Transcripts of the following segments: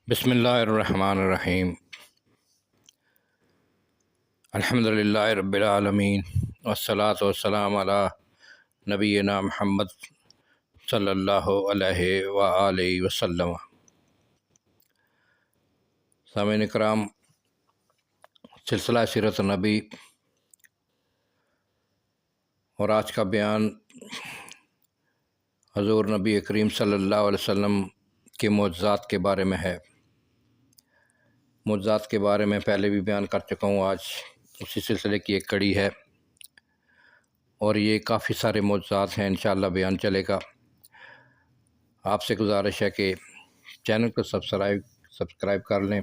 بسم اللہ الرحمن الرحیم۔ الحمد للہ رب العالمین والصلاة والسلام علی نبینا محمد صلی اللہ علیہ وآلہ وسلم۔ سامعین کرام، سلسلہ سیرت نبی اور آج کا بیان حضور نبی کریم صلی اللہ علیہ وسلم کے معجزات کے بارے میں ہے۔ معجزات کے بارے میں پہلے بھی بیان کر چکا ہوں، آج اسی سلسلے کی ایک کڑی ہے اور یہ کافی سارے معجزات ہیں، انشاءاللہ بیان چلے گا۔ آپ سے گزارش ہے کہ چینل کو سبسکرائب کر لیں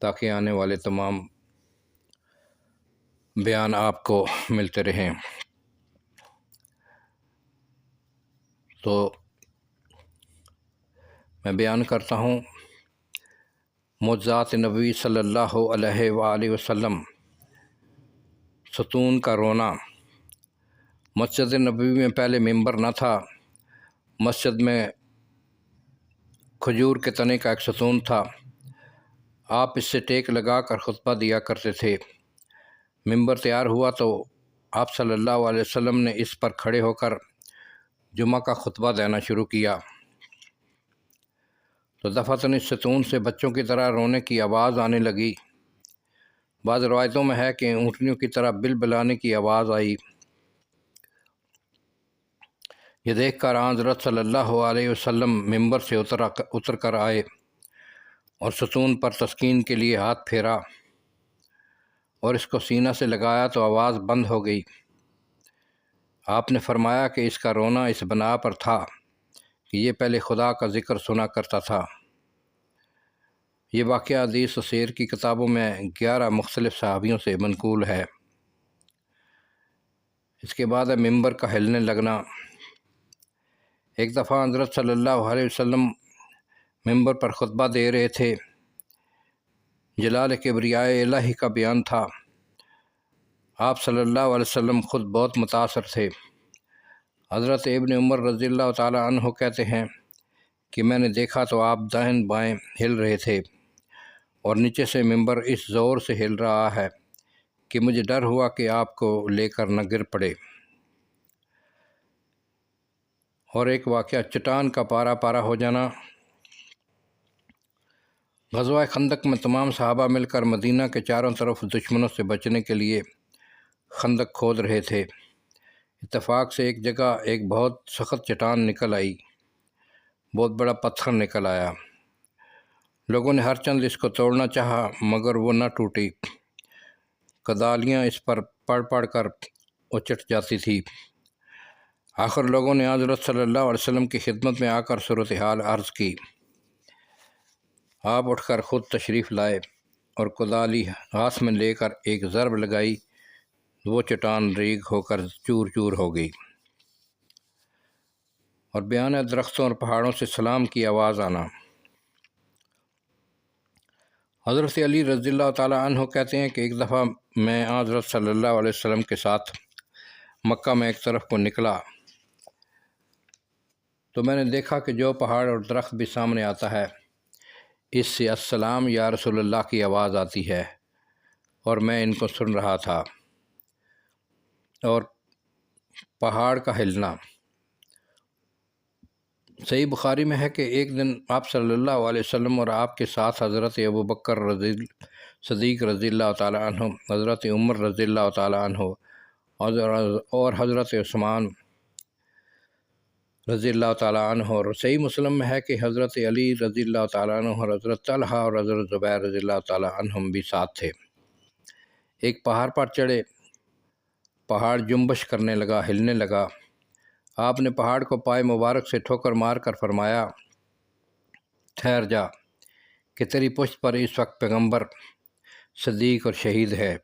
تاکہ آنے والے تمام بیان آپ کو ملتے رہیں۔ تو میں بیان کرتا ہوں معجزات نبی صلی اللہ علیہ وآلہ وسلم۔ ستون کا رونا۔ مسجد نبوی میں پہلے ممبر نہ تھا، مسجد میں کھجور کے تنے کا ایک ستون تھا، آپ اس سے ٹیک لگا کر خطبہ دیا کرتے تھے۔ ممبر تیار ہوا تو آپ صلی اللہ علیہ وسلم نے اس پر کھڑے ہو کر جمعہ کا خطبہ دینا شروع کیا تو دفعتاً اس ستون سے بچوں کی طرح رونے کی آواز آنے لگی۔ بعض روایتوں میں ہے کہ اونٹنیوں کی طرح بلبلانے کی آواز آئی۔ یہ دیکھ کر حضرت صلی اللہ علیہ وسلم ممبر سے اتر کر آئے اور ستون پر تسکین کے لیے ہاتھ پھیرا اور اس کو سینہ سے لگایا تو آواز بند ہو گئی۔ آپ نے فرمایا کہ اس کا رونا اس بنا پر تھا کہ یہ پہلے خدا کا ذکر سنا کرتا تھا۔ یہ واقعہ حدیث و سیر کی کتابوں میں 11 مختلف صحابیوں سے منقول ہے۔ اس کے بعد ہے ممبر کا ہلنے لگنا۔ ایک دفعہ حضرت صلی اللہ علیہ وسلم ممبر پر خطبہ دے رہے تھے، جلال کبریاء الہی کا بیان تھا۔ آپ صلی اللہ علیہ وسلم خود بہت متاثر تھے۔ حضرت ابن عمر رضی اللہ تعالیٰ عنہ کہتے ہیں کہ میں نے دیکھا تو آپ دائیں بائیں ہل رہے تھے اور نیچے سے ممبر اس زور سے ہل رہا ہے کہ مجھے ڈر ہوا کہ آپ کو لے کر نہ گر پڑے۔ اور ایک واقعہ چٹان کا پارا پارا ہو جانا۔ غزوہ خندق میں تمام صحابہ مل کر مدینہ کے چاروں طرف دشمنوں سے بچنے کے لیے خندق کھود رہے تھے۔ اتفاق سے ایک جگہ ایک بہت سخت چٹان نکل آئی، بہت بڑا پتھر نکل آیا۔ لوگوں نے ہر چند اس کو توڑنا چاہا مگر وہ نہ ٹوٹی، کدالیاں اس پر پڑ کر اچٹ جاتی تھی۔ آخر لوگوں نے حضرت صلی اللہ علیہ وسلم کی خدمت میں آ کر صورتحال عرض کی۔ آپ اٹھ کر خود تشریف لائے اور کدالی ہاتھ میں لے کر ایک ضرب لگائی، وہ چٹان ریگ ہو کر چور چور ہو گئی۔ اور بیان ہے درختوں اور پہاڑوں سے سلام کی آواز آنا۔ حضرت علی رضی اللہ تعالیٰ عنہ کہتے ہیں کہ ایک دفعہ میں حضرت صلی اللہ علیہ وسلم کے ساتھ مکہ میں ایک طرف کو نکلا تو میں نے دیکھا کہ جو پہاڑ اور درخت بھی سامنے آتا ہے اس سے السلام یا رسول اللہ کی آواز آتی ہے، اور میں ان کو سن رہا تھا۔ اور پہاڑ کا ہلنا۔ صحیح بخاری میں ہے کہ ایک دن آپ صلی اللہ علیہ وسلم اور آپ کے ساتھ حضرت ابوبکر صدیق رضی اللہ تعالیٰ عنہ، حضرت عمر رضی اللہ تعالیٰ عنہ اور حضرت عثمان رضی اللہ تعالیٰ عنہ، اور صحیح مسلم میں ہے کہ حضرت علی رضی اللہ تعالیٰ عنہ اور حضرت طلحہ اور حضرت زبیر رضی اللہ تعالیٰ عنہم بھی ساتھ تھے۔ ایک پہاڑ پر چڑھے، پہاڑ جنبش کرنے لگا، ہلنے لگا۔ آپ نے پہاڑ کو پائے مبارک سے ٹھوکر مار کر فرمایا، ٹھہر جا کہ تیری پشت پر اس وقت پیغمبر، صدیق اور شہید ہے۔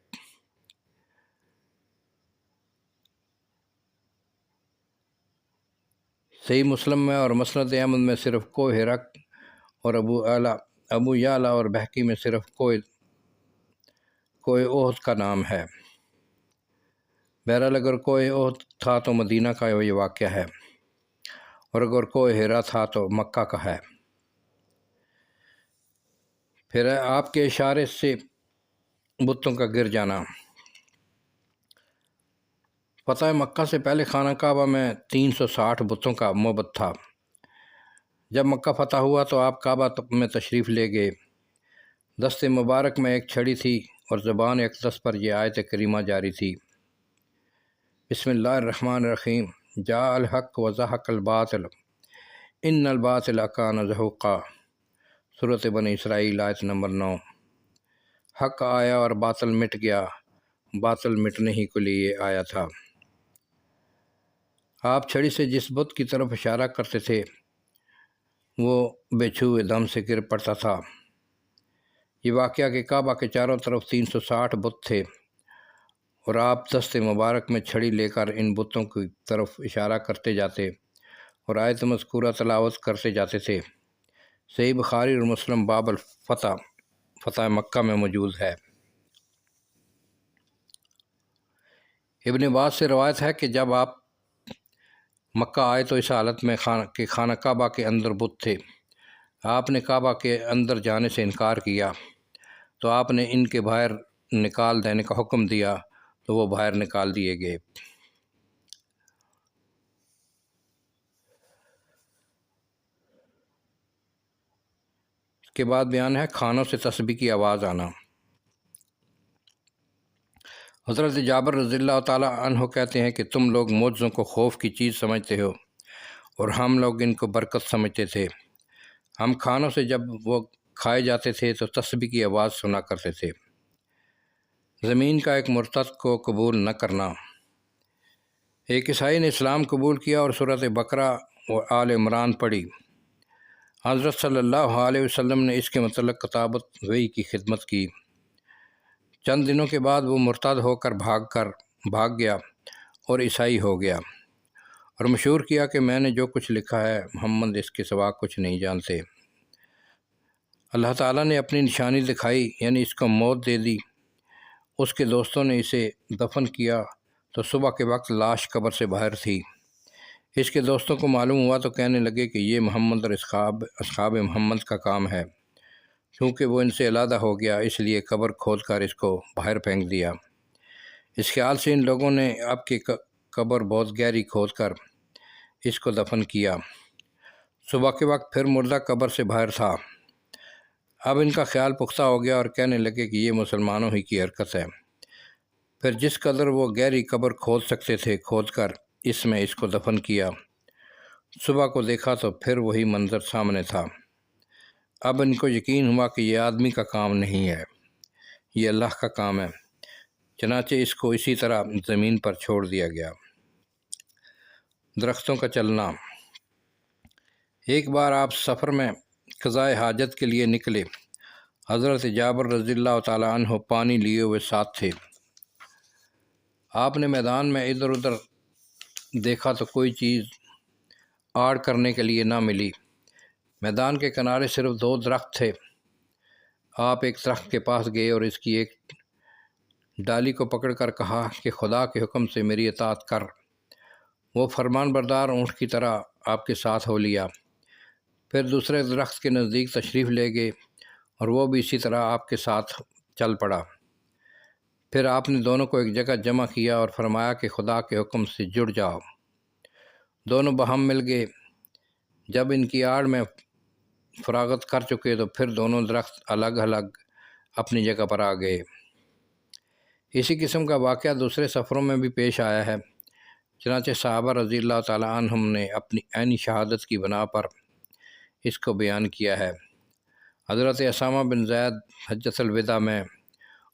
صحیح مسلم میں اور مسند احمد میں صرف کوہ ہرق اور ابو یعلا اور بہقی میں صرف کوہ احد کا نام ہے۔ بہرحال اگر کوہ احد تھا تو مدینہ کا یہ واقعہ ہے، اور اگر کوہ ہرا تھا تو مکہ کا ہے۔ پھر آپ کے اشارے سے بتوں کا گر جانا۔ فتح مکہ سے پہلے خانہ کعبہ میں 360 بتوں کا معبد تھا۔ جب مکہ فتح ہوا تو آپ کعبہ میں تشریف لے گئے۔ دست مبارک میں ایک چھڑی تھی اور زبان اقدس پر یہ آیت کریمہ جاری تھی، بسم اللہ الرحمن الرحیم، جاء الحق وزهق الباطل ان الباطل کان زہوقا، سورۃ بنی اسرائیل آیت نمبر 9۔ حق آیا اور باطل مٹ گیا، باطل مٹنے ہی کے لیے آیا تھا۔ آپ چھڑی سے جس بت کی طرف اشارہ کرتے تھے وہ بے چھوئے دم سے گر پڑتا تھا۔ یہ واقعہ کہ کعبہ کے چاروں طرف 360 بت تھے اور آپ دست مبارک میں چھڑی لے کر ان بتوں کی طرف اشارہ کرتے جاتے اور آیت مذکورہ تلاوت کرتے جاتے تھے، صحیح بخاری اور مسلم باب الفتح، فتح مکہ میں موجود ہے۔ ابن عباس سے روایت ہے کہ جب آپ مکہ آئے تو اس حالت میں خانہ کعبہ کے اندر بت تھے۔ آپ نے کعبہ کے اندر جانے سے انکار کیا تو آپ نے ان کے باہر نکال دینے کا حکم دیا تو وہ باہر نکال دیے گئے۔ اس کے بعد بیان ہے کھانوں سے تسبیح کی آواز آنا۔ حضرت جابر رضی اللہ تعالیٰ عنہ کہتے ہیں کہ تم لوگ معجزوں کو خوف کی چیز سمجھتے ہو اور ہم لوگ ان کو برکت سمجھتے تھے۔ ہم کھانوں سے جب وہ کھائے جاتے تھے تو تسبیح کی آواز سنا کرتے تھے۔ زمین کا ایک مرتد کو قبول نہ کرنا۔ ایک عیسائی نے اسلام قبول کیا اور سورۃ بقرہ اور آل عمران پڑھی۔ حضرت صلی اللہ علیہ وسلم نے اس کے متعلق کتابت وحی کی خدمت کی۔ چند دنوں کے بعد وہ مرتد ہو کر بھاگ گیا اور عیسائی ہو گیا اور مشہور کیا کہ میں نے جو کچھ لکھا ہے محمد اس کے سوا کچھ نہیں جانتے۔ اللہ تعالیٰ نے اپنی نشانی دکھائی، یعنی اس کو موت دے دی۔ اس کے دوستوں نے اسے دفن کیا تو صبح کے وقت لاش قبر سے باہر تھی۔ اس کے دوستوں کو معلوم ہوا تو کہنے لگے کہ یہ محمد اور اصحاب محمد کا کام ہے۔ چونکہ وہ ان سے علیحدہ ہو گیا اس لیے قبر کھود کر اس کو باہر پھینک دیا۔ اس خیال سے ان لوگوں نے اب کی قبر بہت گہری کھود کر اس کو دفن کیا۔ صبح کے وقت پھر مردہ قبر سے باہر تھا۔ اب ان کا خیال پختہ ہو گیا اور کہنے لگے کہ یہ مسلمانوں ہی کی حرکت ہے۔ پھر جس قدر وہ گہری قبر کھود سکتے تھے کھود کر اس میں اس کو دفن کیا۔ صبح کو دیکھا تو پھر وہی منظر سامنے تھا۔ اب ان کو یقین ہوا کہ یہ آدمی کا کام نہیں ہے، یہ اللہ کا کام ہے، چنانچہ اس کو اسی طرح زمین پر چھوڑ دیا گیا۔ درختوں کا چلنا۔ ایک بار آپ سفر میں قضائے حاجت کے لیے نکلے۔ حضرت جابر رضی اللہ تعالیٰ عنہ پانی لیے ہوئے ساتھ تھے۔ آپ نے میدان میں ادھر ادھر دیکھا تو کوئی چیز آڑ کرنے کے لیے نہ ملی۔ میدان کے کنارے صرف 2 درخت تھے۔ آپ ایک درخت کے پاس گئے اور اس کی ایک ڈالی کو پکڑ کر کہا کہ خدا کے حکم سے میری اطاعت کر۔ وہ فرمان بردار اونٹ کی طرح آپ کے ساتھ ہو لیا۔ پھر دوسرے درخت کے نزدیک تشریف لے گئے اور وہ بھی اسی طرح آپ کے ساتھ چل پڑا۔ پھر آپ نے دونوں کو ایک جگہ جمع کیا اور فرمایا کہ خدا کے حکم سے جڑ جاؤ۔ دونوں باہم مل گئے۔ جب ان کی آڑ میں فراغت کر چکے تو پھر دونوں درخت الگ الگ اپنی جگہ پر آ گئے۔ اسی قسم کا واقعہ دوسرے سفروں میں بھی پیش آیا ہے۔ چنانچہ صحابہ رضی اللہ تعالیٰ عنہم نے اپنی عینی شہادت کی بنا پر اس کو بیان کیا ہے۔ حضرت اسامہ بن زید حجۃ الوداع میں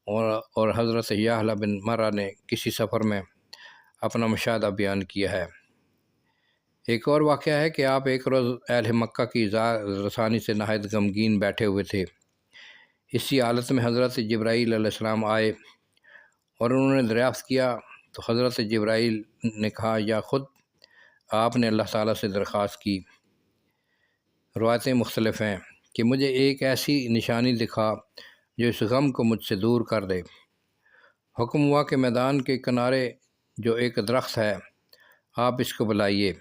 اور حضرت یحییٰ بن مرہ نے کسی سفر میں اپنا مشاہدہ بیان کیا ہے۔ ایک اور واقعہ ہے کہ آپ ایک روز اہل مکہ کی اظہار رسانی سے نہایت غمگین بیٹھے ہوئے تھے۔ اسی حالت میں حضرت جبرائیل علیہ السلام آئے اور انہوں نے دریافت کیا تو حضرت جبرائیل نے کہا یا خود آپ نے اللہ تعالیٰ سے درخواست کی۔ روایتیں مختلف ہیں کہ مجھے ایک ایسی نشانی دکھا جو اس غم کو مجھ سے دور کر دے۔ حکم ہوا کہ میدان کے کنارے جو ایک درخت ہے آپ اس کو بلائیے۔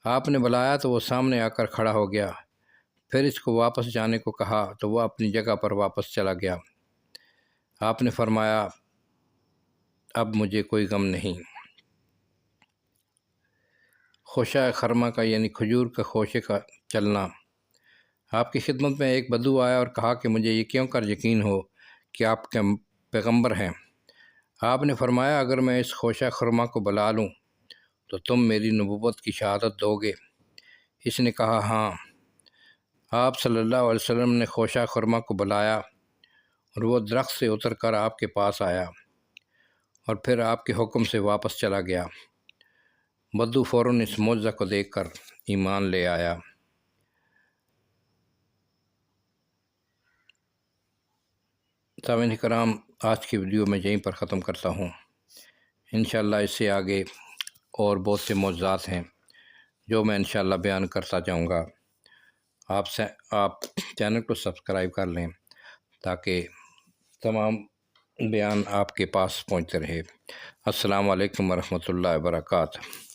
آپ نے بلایا تو وہ سامنے آ کر کھڑا ہو گیا۔ پھر اس کو واپس جانے کو کہا تو وہ اپنی جگہ پر واپس چلا گیا۔ آپ نے فرمایا اب مجھے کوئی غم نہیں۔ خوشہ خرما کا یعنی کھجور کا خوشے کا چلنا۔ آپ کی خدمت میں ایک بدو آیا اور کہا کہ مجھے یہ کیوں کر یقین ہو کہ آپ کے پیغمبر ہیں؟ آپ نے فرمایا اگر میں اس خوشہ خرما کو بلا لوں تو تم میری نبوت کی شہادت دو گے؟ اس نے کہا ہاں۔ آپ صلی اللہ علیہ وسلم نے خوشہ خرما کو بلایا اور وہ درخت سے اتر کر آپ کے پاس آیا اور پھر آپ کے حکم سے واپس چلا گیا۔ بدو فوراً اس معجزہ کو دیکھ کر ایمان لے آیا۔ سامعین کرام، آج کی ویڈیو میں یہیں پر ختم کرتا ہوں۔ انشاءاللہ اس سے آگے اور بہت سے معجزات ہیں جو میں انشاءاللہ بیان کرتا جاؤں گا۔ آپ چینل کو سبسکرائب کر لیں تاکہ تمام بیان آپ کے پاس پہنچتے رہے۔ السلام علیکم ورحمۃ اللہ وبرکاتہ۔